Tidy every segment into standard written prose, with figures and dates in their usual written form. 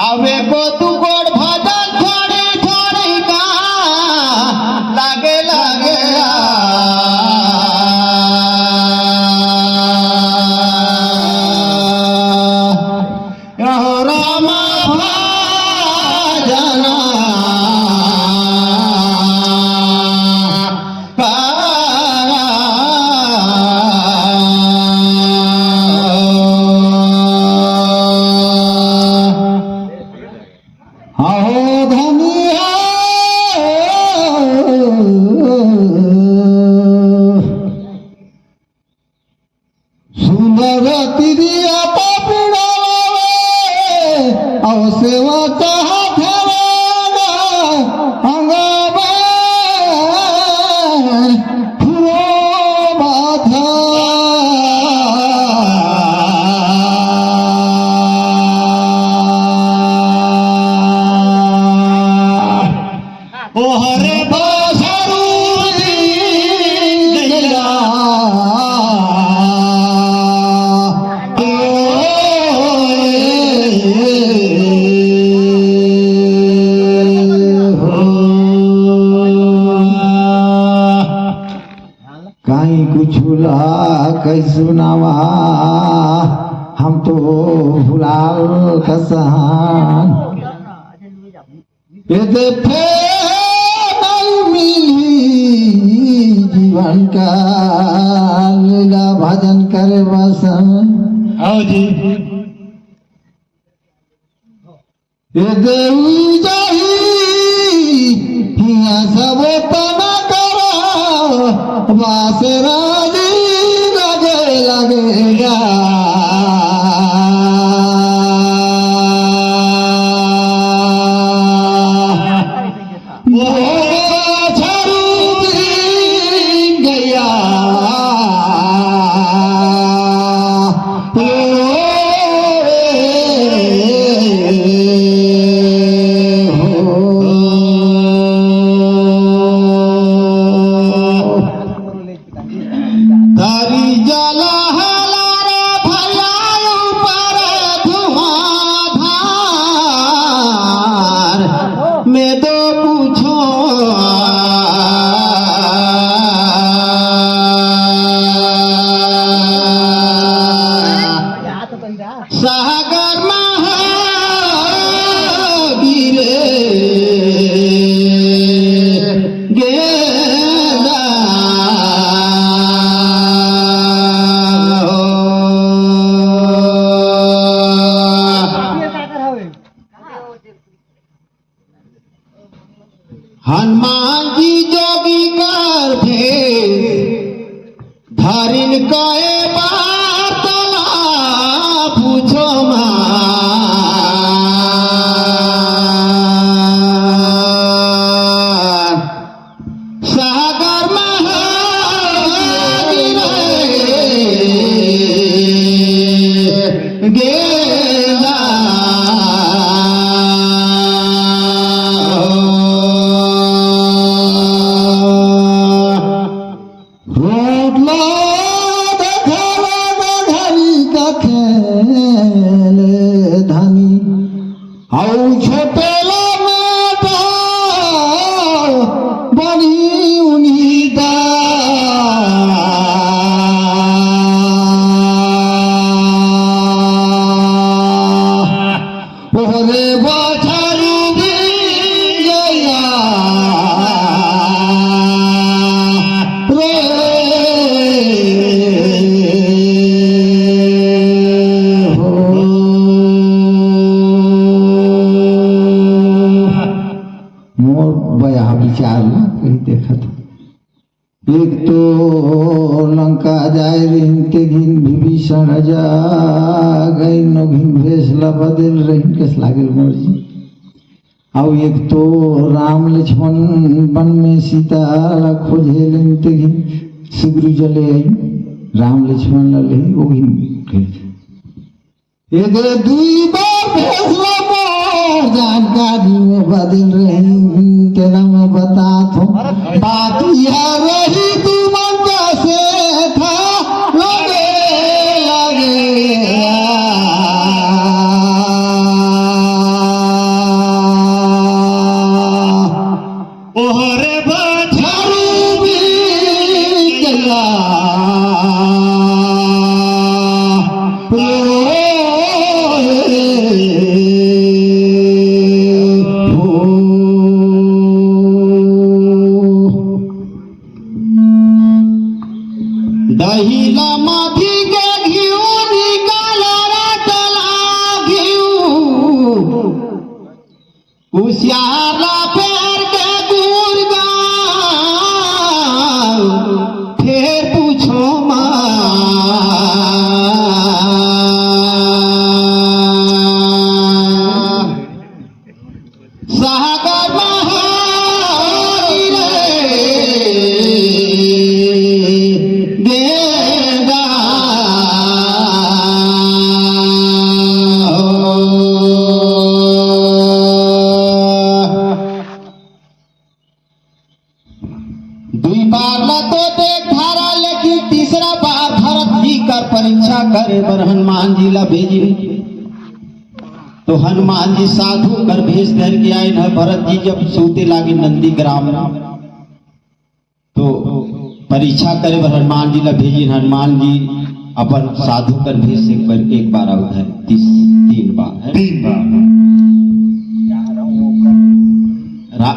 आवे को तू गोड़ भजन छोड़ी छोड़ी का लागे लागे रामा भजना सुनावा हम तो भुलाल कसान जीवन का लीला भजन करे बसन आओ जी ये देवी जाही हिया सब तना करो बासरा लगेगा वो छरूप गया सागर गिरे गेला हनुमान जी जोगी कर भेष धारिन कए बार तला पूछो सागर गेला धनी औ छोटेला में तो बनी उनीदा ओरे बछरू गया विचार ना कहीं देखा था एक तो लंका जाए रिंते घिन विभीषण जा गई नो घिन भेसला बदल रही कस लागल मर्जी आओ एक तो राम लक्ष्मण वन में सीता खोजे रिंते घिन सिगरू जले आई राम लक्ष्मण लले वो घिन एक दुई बार भेसला जानकारी में बदल रही तेरा मैं बता तो बात यह रही तू मन कैसे था लगे लगे दहीला माथी के घिऊ निकाला रातला घिऊ उसियाला पैर के गुरगांव फिर पूछो सागर महारी देगा दुई बार न तो देख धारा लेकिन तीसरा बार भरत जी कर परीक्षा करे पर हनुमान जी ला भेजी तो हनुमान जी साधु कर भेष धर के आए न भरत जी जब सूते लागे नंदी ग्राम तो परीक्षा करे पर हनुमान जी ला भेजी हनुमान जी अपन साधु कर भेष से एक बार उधर तीन बार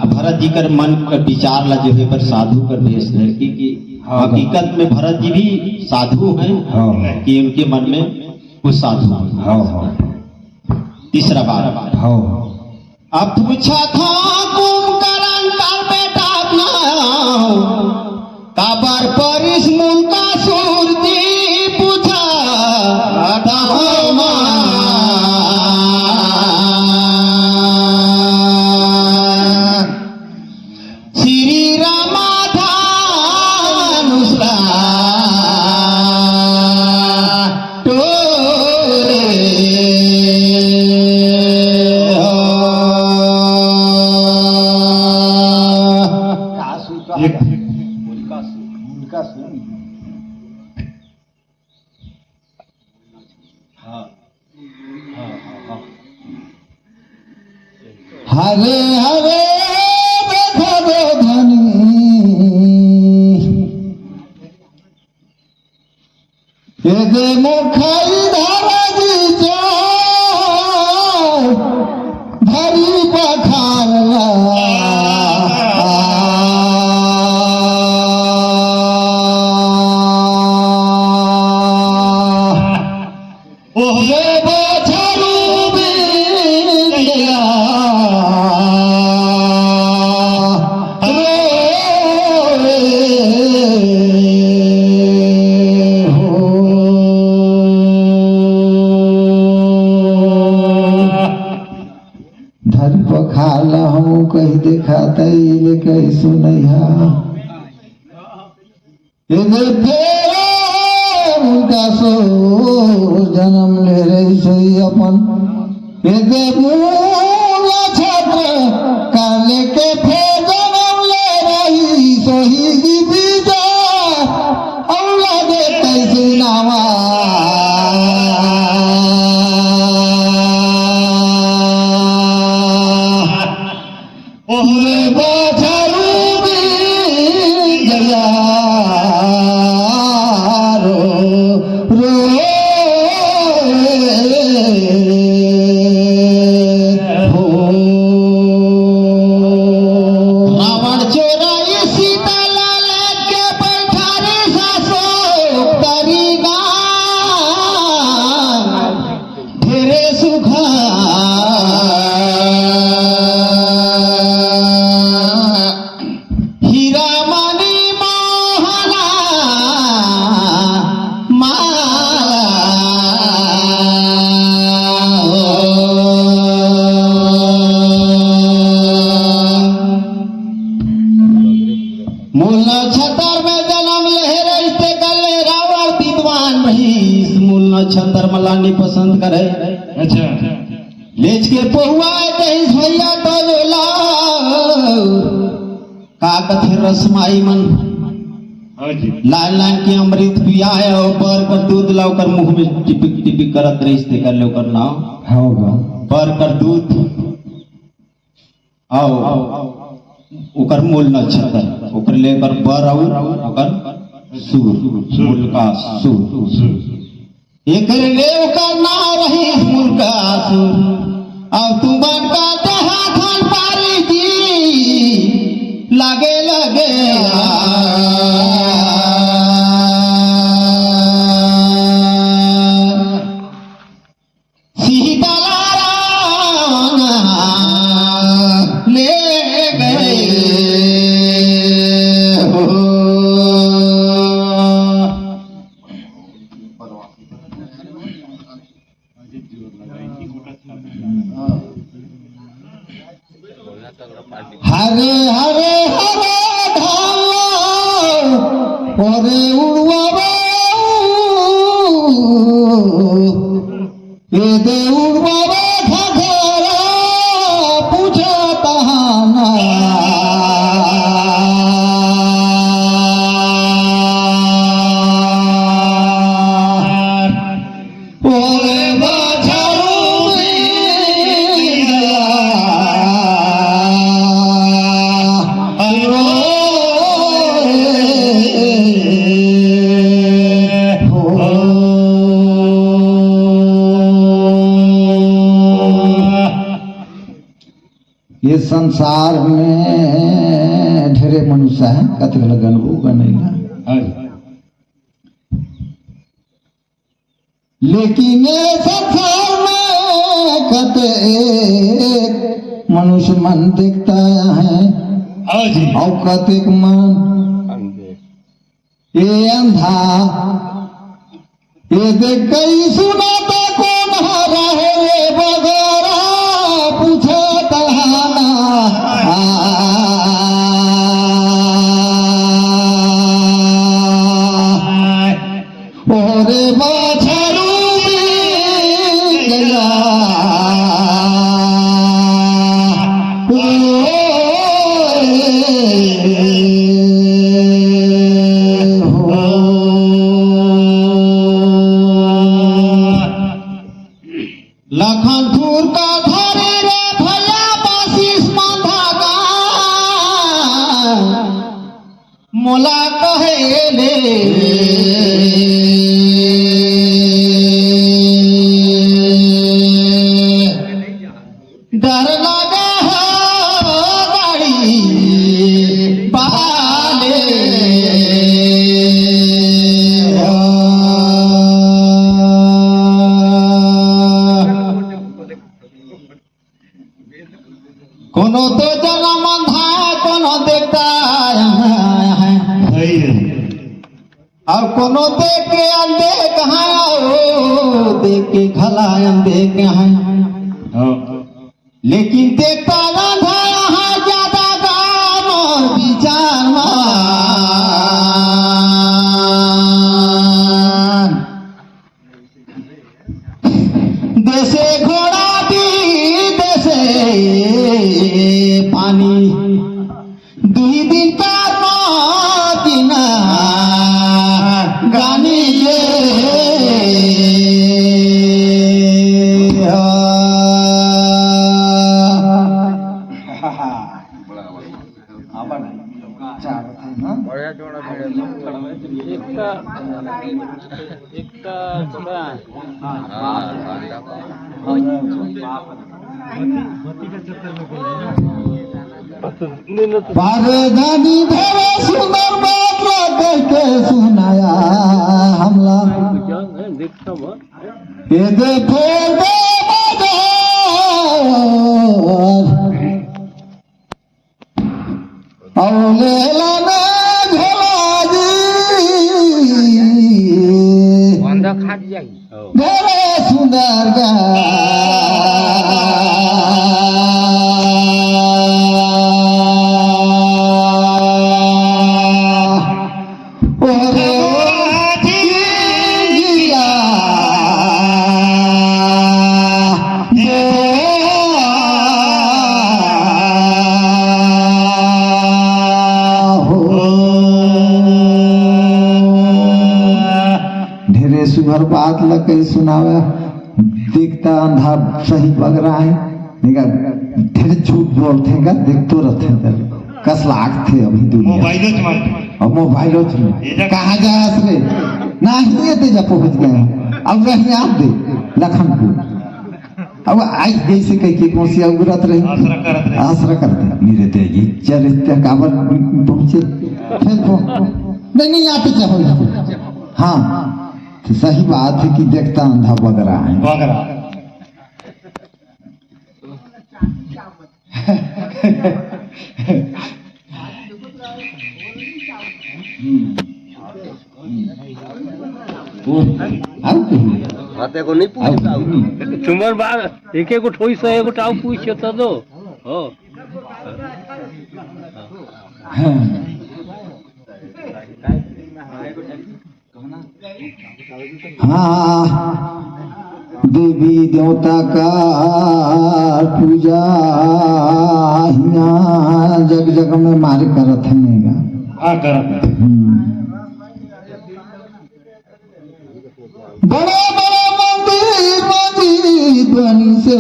भरत जी कर मन का विचार ला जो है पर साधु कर भेष धर की हकीकत में भरत जी भी साधु हैं कि उनके मन में कुछ साधु तीसरा बार अब पूछा था कुंभकर्ण का बेटा काबर पर इस मूल का सूरती पूछा था श्री रामाधानुषा हरे हरे देखो धनी ये मूर्खाई धारा जी धरी पखारला धर पखाला हम कही दिखाता ये कही सुनैया उनका सो जन्म ले रही सोई अपन छात्र काले के फिर जन्म ले रही सोही बीजा औलादे कैसी नामा छतर मलानी पसंद करे अच्छा लेच के पहुआ कहीं भैया तो जोला का कथे रसमाई मन लाल लाल के अमृत पिया है ऊपर कर दूध लाओ कर मुंह में टिपिक टिपिक करत रही से कर लो कर नाव होगा पर कर दूध आओ ओकर मूल न छतर ओकर लेकर बर और ओकर सूर मूल का सूर एक लेव करना रही मुर्गा अब तू बन का देहा खान पारी जी लगे लगे हरे हरे हरे ओरे उड़वाबो ये दे उड़वाबो घघरा पूछे तहाना ओरे ये संसार में ढेरे मनुष्य है कत लगन वो गनैला लेकिन ये संसार में कत मनुष्य मन देखता है और कत मन ये अंधा ये देख गई सुना तो कौन हारा है ये बगैरा पूछे ओरे बाछरू गया लखनपुर का धरे रे भैया बासिस मंधागा मोला कहे ले डर लगा है गाड़ी बहाले कोनो तो जन्म अंधा कोनो देखता है और कोनो देख के अंधे कहाँ हो देख के खला अंधे कहाँ लेकिन देखता अंधा यहाँ ज्यादा गाम और विचार देशे घोड़ा दी देशे पानी दुई दिन का दिना गानी ये पारधानी भेवे सुंदर बात कहते सुनाया हमला ये दे फेर दे औले लाने घोला जी बंदा खाट जाई भेवे सुंदर गा सुभर बात लग सुनावे देखता अंधा सही बग रहा है ढेर झूठ बोलते हैं देख तो रहते कस लाग थे अभी दुनिया मोबाइल कहाँ जा रे ना ही ते जा पहुंच गए अब रही आप दे लखनपुर अब आई जैसे कह के कौन सी उगरत रही आसरा करते मेरे तेजी चरित्र काबर पहुंचे नहीं आते चाहो हाँ तो सही बात है कि देखता अंधा बगरा है हाते को नहीं पूछता चुमर बार एक एक ठोई से एक टाउ पूछे तो दो हो हाँ देवी देवता का पूजा यहाँ जग जग में मारे करत है बड़े बड़े मंदिर मंदिर बनी से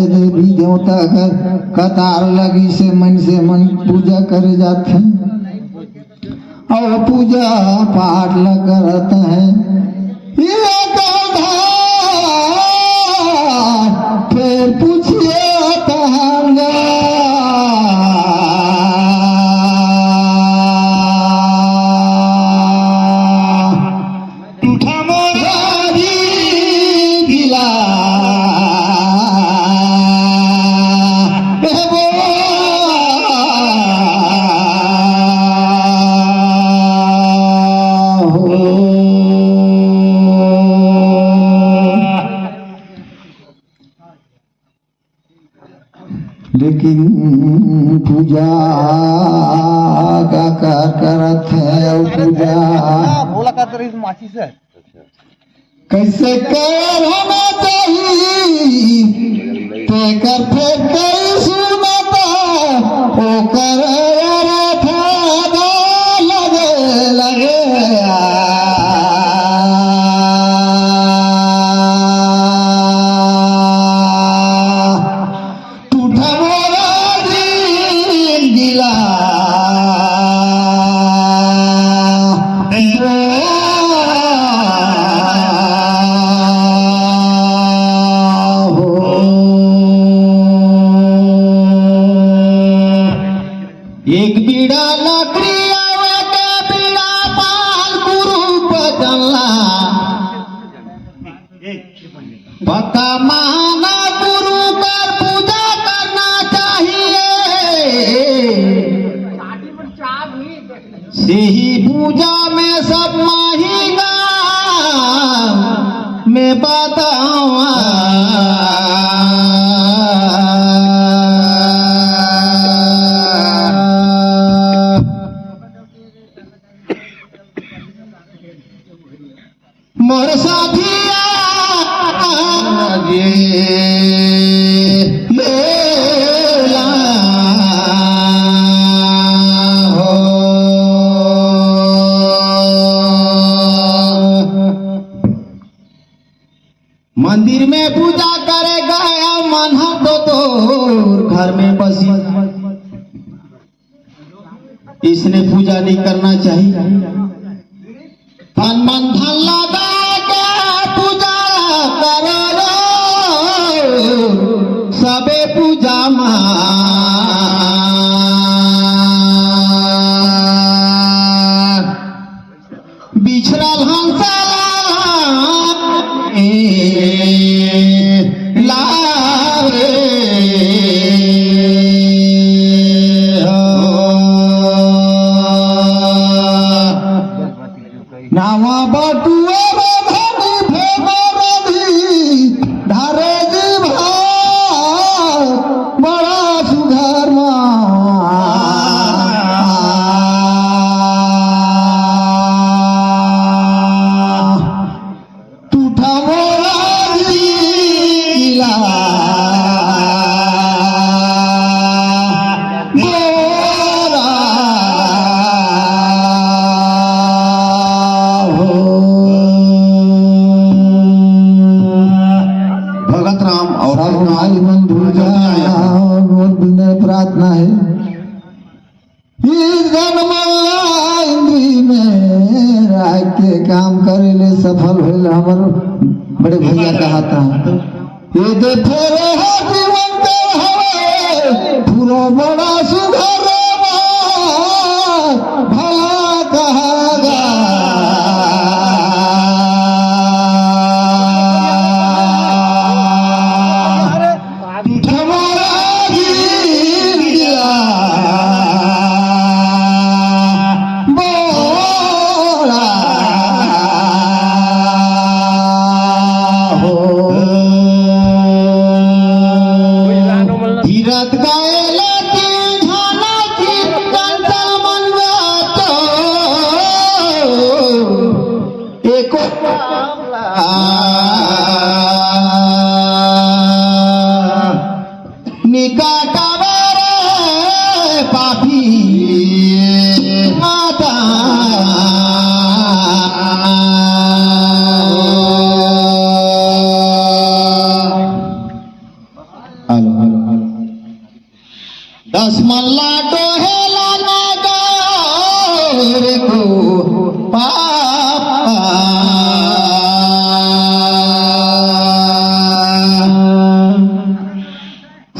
देवी देवता का कतार लगी से मन पूजा करे जाते हैं और पूजा पाठ लग करते हैं फिर पूछिए लेकिन पूजा का करत है और पूजा माची से कैसे कर होना चाहिए ते कर फिर कई सुनता ओ कर लगे लगे एक बीड़ा लकड़ी आवे के बीड़ा पाल गुरु बदला पता माना गुरु कर पूजा करना चाहिए सही पूजा में सब माहिगा मैं बताऊं मोर साथिया मेला हो मंदिर में पूजा करे गया मन तो घर में बसी इसने पूजा नहीं करना चाहिए मन धन लगा के पूजा करो सबे पूजा बिछड़ल हंसा नावा बटुआ धारे बड़ा सुधार टूठा प्रार्थना है इस जन्म इंद्री में ते काम करेले सफल होल हमारे बड़े भैया कहा था ये दे फेरे है जीवन के हवे पूरा बड़ा सुघर भला कहागा निकाटावर पापी माता दस मल्ला टोहेला नगर को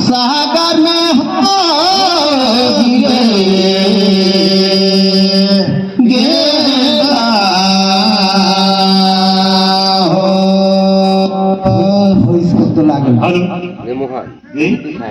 सागर में हो इसको तो लागल मोहन